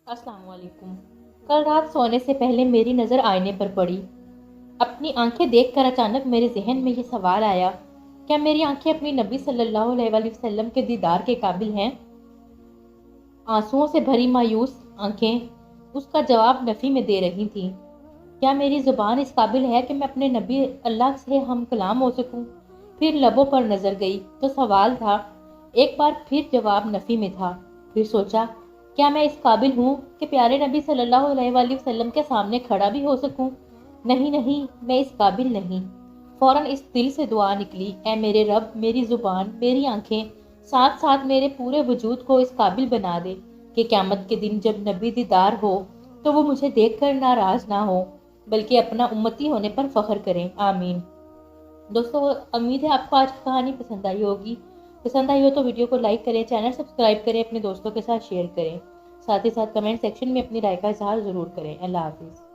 अस्सलाम वालेकुम। कल रात सोने से पहले मेरी नज़र आईने पर पड़ी। अपनी आंखें देखकर अचानक मेरे जहन में ये सवाल आया, क्या मेरी आंखें अपनी नबी सल्लल्लाहु अलैहि वसल्लम के दीदार के काबिल हैं? आंसुओं से भरी मायूस आंखें उसका जवाब नफ़ी में दे रही थीं। क्या मेरी ज़ुबान इस काबिल है कि मैं अपने नबी अल्लाह से हम कलाम हो सकूं? फिर लबों पर नज़र गई तो सवाल था, एक बार फिर जवाब नफ़ी में था। फिर सोचा, क्या मैं इस काबिल हूँ कि प्यारे नबी सल्लल्लाहु अलैहि वसल्लम के सामने खड़ा भी हो सकूं? नहीं नहीं, मैं इस काबिल नहीं। फौरन इस दिल से दुआ निकली, ऐ मेरे रब, मेरी ज़ुबान, मेरी आंखें, साथ साथ मेरे पूरे वजूद को इस काबिल बना दे कि क़यामत के दिन जब नबी दीदार हो तो वो मुझे देखकर नाराज़ ना हो, बल्कि अपना उम्मती होने पर फ़ख्र करें। आमीन। दोस्तों, उम्मीद है आपको आज की कहानी पसंद आई होगी। पसंद आई हो तो वीडियो को लाइक करें, चैनल सब्सक्राइब करें, अपने दोस्तों के साथ शेयर करें। साथ ही साथ कमेंट सेक्शन में अपनी राय का इजहार ज़रूर करें। अल्लाह हाफिज़।